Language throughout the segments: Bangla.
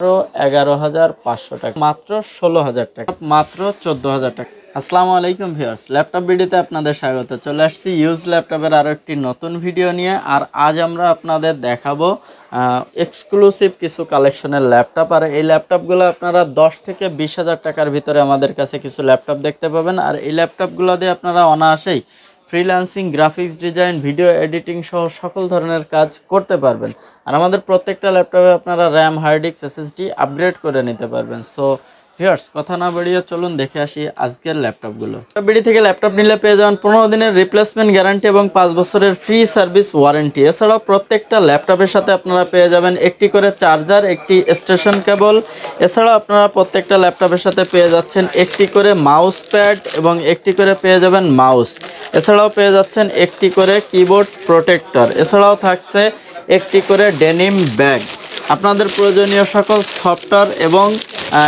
11,500 টাকা, মাত্র 16,000 টাকা, মাত্র 14,000 টাকা। আসসালামু আলাইকুম ভিউয়ার্স, ল্যাপটপ ভিডিওতে আপনাদের স্বাগত। চলে আসছি ইউজ ল্যাপটপের আরও একটি নতুন ভিডিও নিয়ে। আর আজ আমরা আপনাদের দেখাবো এক্সক্লুসিভ কিছু কালেকশনের ল্যাপটপ। আর এই ল্যাপটপগুলো আপনারা 10 থেকে 20,000 টাকার ভিতরে আমাদের কাছে কিছু ল্যাপটপ দেখতে পাবেন। আর এই ল্যাপটপগুলো দিয়ে আপনারা অনায়াসেই freelancing, graphics design, video editing সহ সকল ধরনের কাজ করতে পারবেন। আর আমাদের প্রত্যেকটা ল্যাপটপে আপনারা RAM, hard disk, SSD upgrade করে নিতে পারবেন। সো ভিউয়ার্স, কথা না বাড়িয়ে চলুন দেখে আসি আজকের ল্যাপটপগুলো। ল্যাপটপবিডি থেকে ল্যাপটপ নিলে পেয়ে যাবেন 15 দিনের রিপ্লেসমেন্ট গ্যারান্টি এবং 5 বছরের ফ্রি সার্ভিস ওয়ারেন্টি। এছাড়াও প্রত্যেকটা ল্যাপটপের সাথে আপনারা পেয়ে যাবেন একটি করে চার্জার, একটি স্টেশন কেবল। এছাড়াও আপনারা প্রত্যেকটা ল্যাপটপের সাথে পেয়ে যাচ্ছেন একটি করে মাউস প্যাড এবং একটি করে পেয়ে যাবেন মাউস। এছাড়াও পেয়ে যাচ্ছেন একটি করে কিবোর্ড প্রোটেক্টর। এছাড়াও থাকছে একটি করে ডেনিম ব্যাগ। আপনাদের প্রয়োজনীয় সকল সফটওয়্যার এবং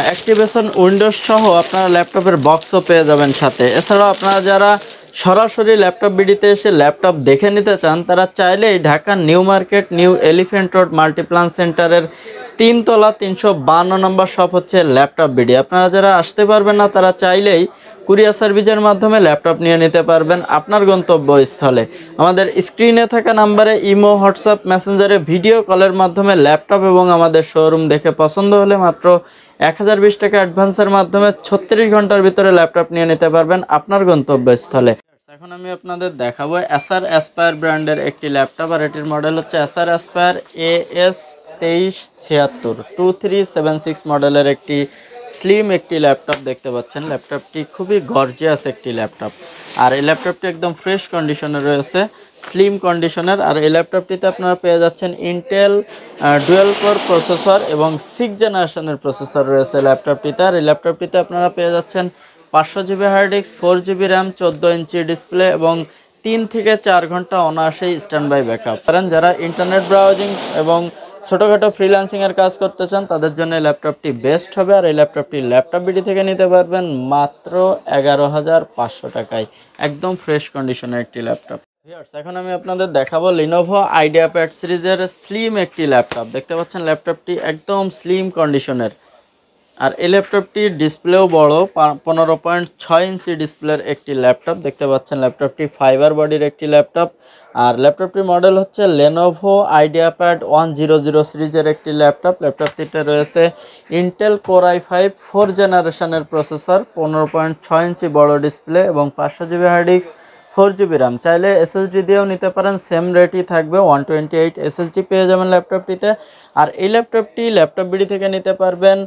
অ্যাক্টিভেশন উইন্ডোজ সহ আপনারা ল্যাপটপের বক্সও পেয়ে যাবেন সাথে। এছাড়াও আপনারা যারা সরাসরি ল্যাপটপ বিডিতে এসে ল্যাপটপ দেখে নিতে চান, তারা চাইলেই Dhaka new market, new elephant road Multiplan সেন্টারের 3 তলা 352 নম্বর শপ হচ্ছে ল্যাপটপ বিডি। আপনারা যারা আসতে পারবেন না, তারা চাইলেই কুরিয়ার সার্ভিসের মাধ্যমে ল্যাপটপ নিয়ে নিতে পারবেন আপনার গন্তব্যস্থলে। আমাদের স্ক্রিনে থাকা নাম্বারে ইমো, হোয়াটসঅ্যাপ, মেসেঞ্জারে ভিডিও কলের মাধ্যমে ল্যাপটপ এবং আমাদের শোরুম দেখে পছন্দ হলে মাত্র 1020 টাকা অ্যাডভান্সের মাধ্যমে 36 ঘন্টার ভিতরে ল্যাপটপ নিয়ে নিতে পারবেন আপনার গন্তব্যস্থলে। এখন আমি আপনাদের দেখাবো Acer Aspire ব্র্যান্ডের একটি ল্যাপটপ। আর এটির মডেল হচ্ছে Acer Aspire AS2376 2376 মডেলের একটি স্লিম একটি ল্যাপটপ দেখতে পাচ্ছেন। ল্যাপটপটি খুবই গর্জিয়াস একটি ল্যাপটপ। আর এই ল্যাপটপটি একদম ফ্রেশ কন্ডিশনে রয়েছে, স্লিম কন্ডিশনের। আর এই ল্যাপটপটিতে আপনারা পেয়ে যাচ্ছেন ইন্টেল ডুয়েল কোর প্রসেসর এবং 6 জেনারেশনের প্রসেসর রয়েছে ল্যাপটপটিতে। আর এই ল্যাপটপটিতে আপনারা পেয়ে যাচ্ছেন 500 GB hard disk, 4 GB RAM, 14 inch display এবং 3 থেকে 4 ঘন্টা অনায়াসেই স্ট্যান্ড বাই ব্যাকআপ। কারণ যারা ইন্টারনেট ব্রাউজিং এবং ছোটোখাটো ফ্রিল্যান্সিংয়ের কাজ করতে চান, তাদের জন্য এই ল্যাপটপটি বেস্ট হবে। আর এই ল্যাপটপটি ল্যাপটপ বিডি থেকে নিতে পারবেন মাত্র 11,500 টাকায়, একদম ফ্রেশ কন্ডিশনের একটি ল্যাপটপ। এখন আমি আপনাদের দেখাবো Lenovo IdeaPad সিরিজের স্লিম একটি ল্যাপটপ। দেখতে পাচ্ছেন ল্যাপটপটি একদম স্লিম কন্ডিশনের। আর এই ল্যাপটপটির ডিসপ্লেও বড়, 15.6 ইঞ্চি ডিসপ্লের একটি ল্যাপটপ দেখতে পাচ্ছেন। ল্যাপটপটি ফাইবার বডির একটি ল্যাপটপ। আর ল্যাপটপটির মডেল হচ্ছে Lenovo IdeaPad 100 সিরিজের একটি ল্যাপটপ। ল্যাপটপটিতে রয়েছে ইন্টেল কোর i5 4 জেনারেশনের প্রসেসর, 15.6 ইঞ্চি বড় ডিসপ্লে এবং 500 GB hard disk, 4 GB RAM. চাইলে এসএসডি দিয়েও নিতে পারেন, সেম রেটই থাকবে, 128 এসএসডি পেয়ে যাবেন ল্যাপটপটিতে। আর এই ল্যাপটপটি ল্যাপটপ বিডি থেকে নিতে পারবেন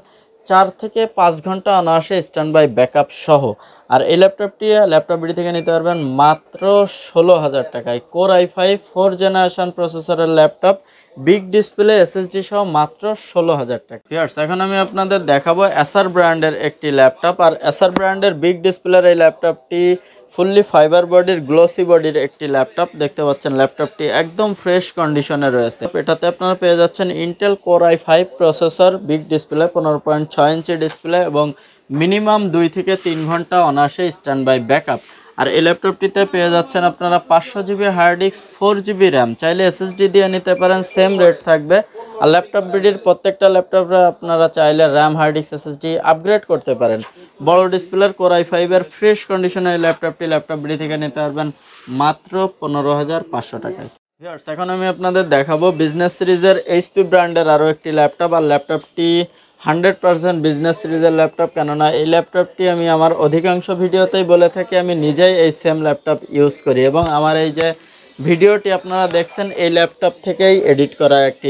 4 থেকে 5 ঘন্টা অনায়াসে স্ট্যান্ড বাই ব্যাকআপ সহ। আর এই ল্যাপটপটি ল্যাপটপ বিডি থেকে নিতে পারবেন মাত্র 16,000 টাকায়। কোর i5 4 জেনারেশন প্রসেসরের ল্যাপটপ, বিগ ডিসপ্লে, এসএসডি সহ মাত্র 16,000 টাকা। ভিউয়ার্স, এখন আমি আপনাদের দেখাবো Acer ব্র্যান্ডের একটি ল্যাপটপ। আর Acer ব্র্যান্ডের বিগ ডিসপ্লের এই ল্যাপটপটি ফুললি ফাইবার বডির, গ্লোসি বডির একটি ল্যাপটপ দেখতে পাচ্ছেন। ল্যাপটপটি একদম ফ্রেশ কন্ডিশনে রয়েছে। এটাতে আপনারা পেয়ে যাচ্ছেন Intel core i5 processor, big display, 15.6 ইঞ্চি ডিসপ্লে এবং মিনিমাম 2 থেকে 3 ঘন্টা অনায়াসে স্ট্যান্ড বাই ব্যাকআপ। আর এই ল্যাপটপটিতে পেয়ে যাচ্ছেন আপনারা 500 GB hard disk, 4 GB RAM. চাইলে এসএসডি দিয়ে নিতে পারেন, সেম রেট থাকবে। আর ল্যাপটপ বিডির প্রত্যেকটা ল্যাপটপে আপনারা চাইলে RAM, hard disk, SSD upgrade করতে পারেন। বড় ডিসপ্লের কোর i5 এর ফ্রেশ কন্ডিশনে এই ল্যাপটপটি ল্যাপটপ বিডি থেকে নিতে পারবেন মাত্র 15,500 টাকায়। ভিউয়ার্স, এখন আমি আপনাদের দেখাবো বিজনেস সিরিজের এইচপি ব্র্যান্ডের আরও একটি ল্যাপটপ। আর ল্যাপটপটি 100% বিজনেস সিরিজের ল্যাপটপ। কেননা এই ল্যাপটপটি আমি আমার অধিকাংশ ভিডিওতেই বলে থাকি, আমি নিজেই এই সেম ল্যাপটপ ইউজ করি এবং আমার এই যে ভিডিওটি আপনারা দেখছেন, এই ল্যাপটপ থেকেই এডিট করা একটি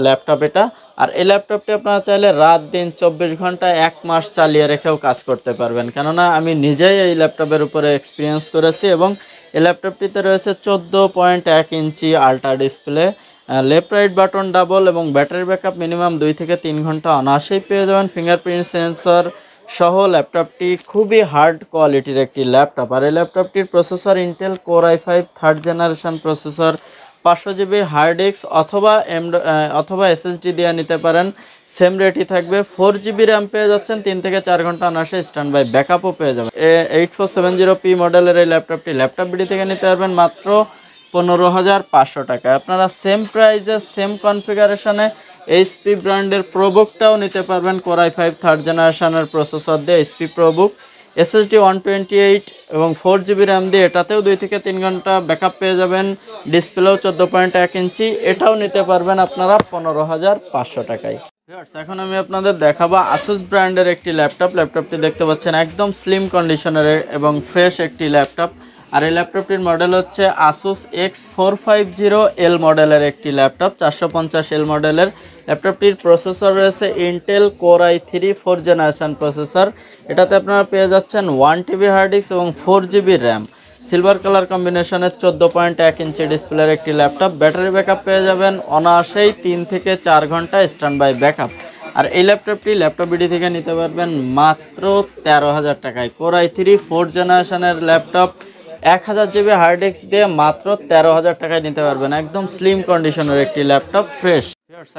ল্যাপটপ এটা। আর এই ল্যাপটপটি আপনারা চাইলে রাত দিন 24 ঘন্টা 1 মাস চালিয়ে রেখেও কাজ করতে পারবেন, কেননা আমি নিজেই এই ল্যাপটপের উপরে এক্সপিরিয়েন্স করেছি। এবং এই ল্যাপটপটিতে রয়েছে 14.1 ইঞ্চি ultra display, left right button double এবং ব্যাটারি ব্যাকআপ মিনিমাম 2 থেকে 3 ঘন্টা অনায়াসেই পেয়ে যাবেন। ফিঙ্গারপ্রিন্ট সেন্সর সহ ল্যাপটপটি খুবই হার্ড কোয়ালিটির একটি ল্যাপটপ। আর এই ল্যাপটপটির processor Intel core i5 3rd generation processor, 500 GB hard disk অথবা এসএসডি দিয়ে নিতে পারেন, সেম রেটই থাকবে। 4 জিবি র্যাম পেয়ে যাচ্ছেন, 3 থেকে 4 ঘন্টা অনায়াসে স্ট্যান্ড বাই ব্যাকআপও পেয়ে যাবেন। 8470p মডেলের এই ল্যাপটপটি ল্যাপটপ বিডি থেকে নিতে পারবেন মাত্র 15,500 টাকায়। আপনারা সেম প্রাইসে, সেম কনফিগারেশনে এইচপি ব্র্যান্ডের প্রোবুকটাও নিতে পারবেন, কোর i5 থার্ড জেনারেশনের প্রসেসর দিয়ে এইচপি প্রোবুক, এসএসডি 128 এবং 4 জিবি র্যাম দিয়ে, এটাতেও 2 থেকে 3 ঘন্টা ব্যাকআপ পেয়ে যাবেন। ডিসপ্লেও 14.1 ইঞ্চি, এটাও নিতে পারবেন আপনারা 15,500 টাকায়। এখন আমি আপনাদের দেখাবো আসুস ব্র্যান্ডের একটি ল্যাপটপ। ল্যাপটপটি দেখতে পাচ্ছেন একদম স্লিম কন্ডিশনের এবং ফ্রেশ একটি ল্যাপটপ। আর এই ল্যাপটপটির মডেল হচ্ছে ASUS X450L মডেলের একটি ল্যাপটপ, 450L মডেলের। ল্যাপটপটির প্রসেসর রয়েছে Intel core i3 4 generation processor. এটাতে আপনারা পেয়ে যাচ্ছেন 1 TB হার্ড ডিস্ক এবং 4 GB র্যাম। সিলভার কালার কম্বিনেশনের 14.1 ইঞ্চি ডিসপ্লের একটি ল্যাপটপ। ব্যাটারি ব্যাকআপ পেয়ে যাবেন অনায়াসেই 3 থেকে 4 ঘন্টা স্ট্যান্ড বাই ব্যাকআপ। আর এই ল্যাপটপটি ল্যাপটপবিডি থেকে নিতে পারবেন মাত্র 13,000 টাকায়। কোর i3 4 জেনারেশনের ল্যাপটপ 1000 GB হার্ড ডিস্ক দিয়ে মাত্র 13,000 টাকায় নিতে পারবেন। একদম স্লিম কন্ডিশনের একটি ল্যাপটপ, ফ্রেশ।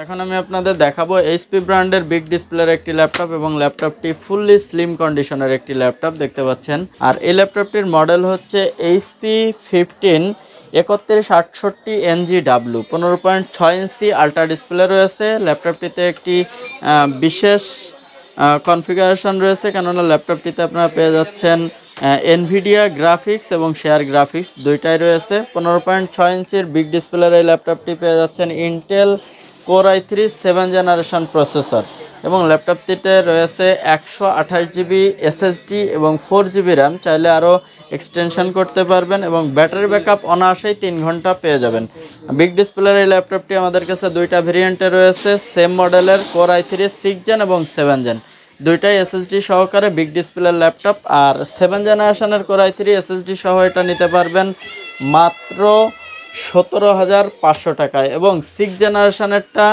এখন আমি আপনাদের দেখাবো এইচপি ব্র্যান্ডের বিগ ডিসপ্লের একটি ল্যাপটপ এবং ল্যাপটপটি ফুললি স্লিম কন্ডিশনের একটি ল্যাপটপ দেখতে পাচ্ছেন। আর এই ল্যাপটপটির মডেল হচ্ছে HP 15-3168NGW, 15.6 ইঞ্চি আল্ট্রা ডিসপ্লে রয়েছে। ল্যাপটপটিতে একটি বিশেষ কনফিগারেশন রয়েছে, কেননা ল্যাপটপটিতে আপনারা পেয়ে যাচ্ছেন এনভিডিয়া গ্রাফিক্স এবং শেয়ার গ্রাফিক্স দুইটাই রয়েছে। 15.6 ইঞ্চির বিগ ডিসপ্লের এই ল্যাপটপটি পেয়ে যাচ্ছেন Intel core i3 7 generation processor এবং ল্যাপটপটিতে রয়েছে 128 GB এসএসডি এবং 4 GB র্যাম। চাইলে আরও এক্সটেনশন করতে পারবেন এবং ব্যাটারি ব্যাকআপ অনায়াসেই 3 ঘন্টা পেয়ে যাবেন। বিগ ডিসপ্লের এই ল্যাপটপটি আমাদের কাছে দুইটা ভেরিয়েন্টে রয়েছে, সেম মডেলের কোর i3 6 জেন এবং 7 জেন, দুইটাই এসএসডি সহকারে বিগ ডিসপ্লের ল্যাপটপ। আর 7 জেনারেশনের কোর i3 এসএসডি সহ এটা নিতে পারবেন মাত্র 17,500 টাকায় এবং 6 জেনারেশনেরটা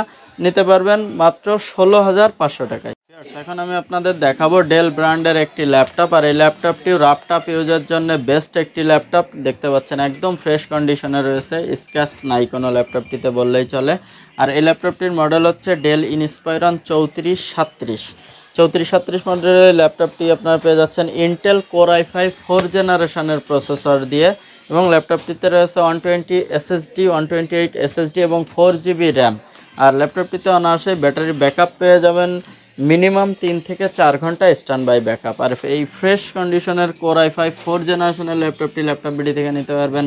নিতে পারবেন মাত্র 16,500 টাকায়। এখন আমি আপনাদের দেখাবো ডেল ব্র্যান্ডের একটি ল্যাপটপ। আর এই ল্যাপটপটিও ল্যাপটপ ইউজের জন্য বেস্ট একটি ল্যাপটপ দেখতে পাচ্ছেন, একদম ফ্রেশ কন্ডিশনে রয়েছে, স্ক্র্যাচ নাই কোনো ল্যাপটপটিতে বললেই চলে। আর এই ল্যাপটপটির মডেল হচ্ছে ডেল ইনস্পাইরন 3437 মডেলের ল্যাপটপটি আপনারা পেয়ে যাচ্ছেন ইন্টেল কোর i5 4 জেনারেশনের প্রসেসর দিয়ে এবং ল্যাপটপটিতে রয়েছে 120 SSD 128 SSD এবং 4 GB র্যাম। আর ল্যাপটপটিতে অনায়াসে ব্যাটারি ব্যাকআপ পেয়ে যাবেন মিনিমাম 3 থেকে 4 ঘন্টা স্ট্যান্ড বাই ব্যাকআপ। আর এই ফ্রেশ কন্ডিশনের কোর i5 4 জেনারেশনের ল্যাপটপটি ল্যাপটপবিডি থেকে নিতে পারবেন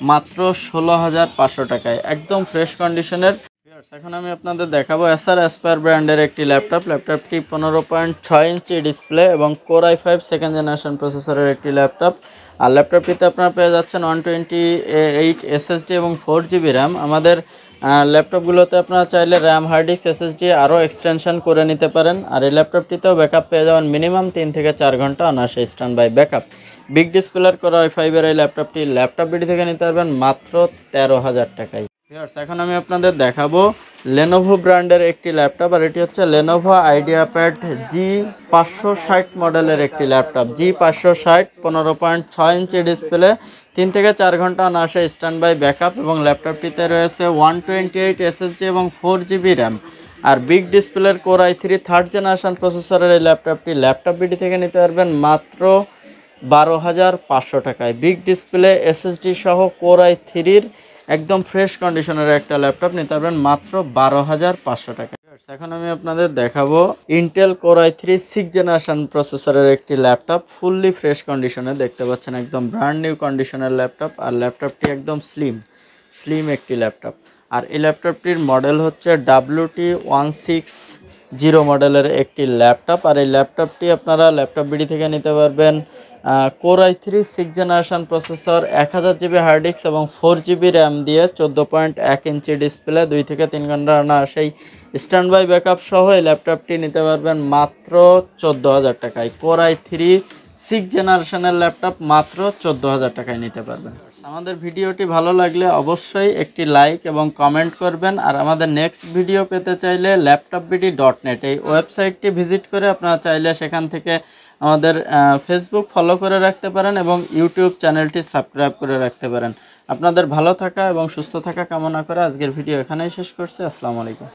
মাত্র 16,500 টাকায়, একদম ফ্রেশ কন্ডিশনের। এখন আমি আপনাদের দেখাবো Acer Aspire ব্র্যান্ডের একটি ল্যাপটপ। ল্যাপটপটি 15.6 ইঞ্চি ডিসপ্লে এবং কোর i5 সেকেন্ড জেনারেশন প্রসেসরের একটি ল্যাপটপ। আর ল্যাপটপটিতে আপনারা পেয়ে যাচ্ছেন 128 SSD এবং 4 GB র্যাম। আমাদের ল্যাপটপগুলোতে আপনারা চাইলে র্যাম হার্ড ডিস্ক এসএসডি আরও এক্সটেনশন করে নিতে পারেন। আর এই ল্যাপটপটিতেও ব্যাকআপ পেয়ে যাবেন মিনিমাম 3 থেকে 4 ঘন্টা অনায়াসে স্ট্যান্ড বাই ব্যাকআপ। বিগ ডিসপ্লের কোর i5 এর এই ল্যাপটপটি ল্যাপটপবিডি থেকে নিতে পারবেন মাত্র 13,000 টাকায়। এখন আমি আপনাদের দেখাবো Lenovo ব্র্যান্ডের একটি ল্যাপটপ। আর এটি হচ্ছে Lenovo IdeaPad G560 মডেলের একটি ল্যাপটপ। G560 15.6 ইঞ্চি ডিসপ্লে, 3 থেকে 4 ঘন্টা অনায়াসে স্ট্যান্ড বাই ব্যাকআপ এবং ল্যাপটপটিতে রয়েছে 128 SSD এবং 4 GB র্যাম। আর বিগ ডিসপ্লের কোর i3 থার্ড জেনারেশন প্রসেসরের এই ল্যাপটপটি ল্যাপটপবিডি থেকে নিতে পারবেন মাত্র 12,500 টাকায়। বিগ ডিসপ্লে এসএসডি সহ কোর i3-র একদম ফ্রেশ কন্ডিশনের একটা ল্যাপটপ নিতে পারবেন মাত্র 12,500 টাকা। এখন আমি আপনাদের দেখাবো ইন্টেল কোর i3 6 জেনারেশন প্রসেসরের একটি ল্যাপটপ, ফুললি ফ্রেশ কন্ডিশনে দেখতে পাচ্ছেন, একদম ব্র্যান্ড নিউ কন্ডিশনের ল্যাপটপ। আর ল্যাপটপটি একদম স্লিম একটি ল্যাপটপ। আর এই ল্যাপটপটির মডেল হচ্ছে WT160 মডেলের একটি ল্যাপটপ। আর এই ল্যাপটপটি আপনারা ল্যাপটপবিডি থেকে নিতে পারবেন core i3 6 generation processor, 1000 GB hard disk এবং 4 GB র্যাম দিয়ে, 14.1 ইঞ্চি ডিসপ্লে, 2 থেকে 3 ঘন্টা সেই স্ট্যান্ড বাই ব্যাকআপ সহ এই ল্যাপটপটি নিতে পারবেন মাত্র 14,000 টাকায়। কোর i3 6 জেনারেশনের ল্যাপটপ মাত্র 14,000 টাকায় নিতে পারবেন। আমাদের ভিডিওটি ভালো লাগলে অবশ্যই একটি লাইক এবং কমেন্ট করবেন। আর আমাদের নেক্সট ভিডিও পেতে চাইলে laptopbd.net এই ওয়েবসাইটটি ভিজিট করে আপনারা চাইলে সেখান থেকে আমাদের ফেসবুক ফলো করে রাখতে পারেন এবং ইউটিউব চ্যানেলটি সাবস্ক্রাইব করে রাখতে পারেন। আপনাদের ভালো থাকা এবং সুস্থ থাকা কামনা করে আজকের ভিডিও এখানেই শেষ করছি। আসসালামু আলাইকুম।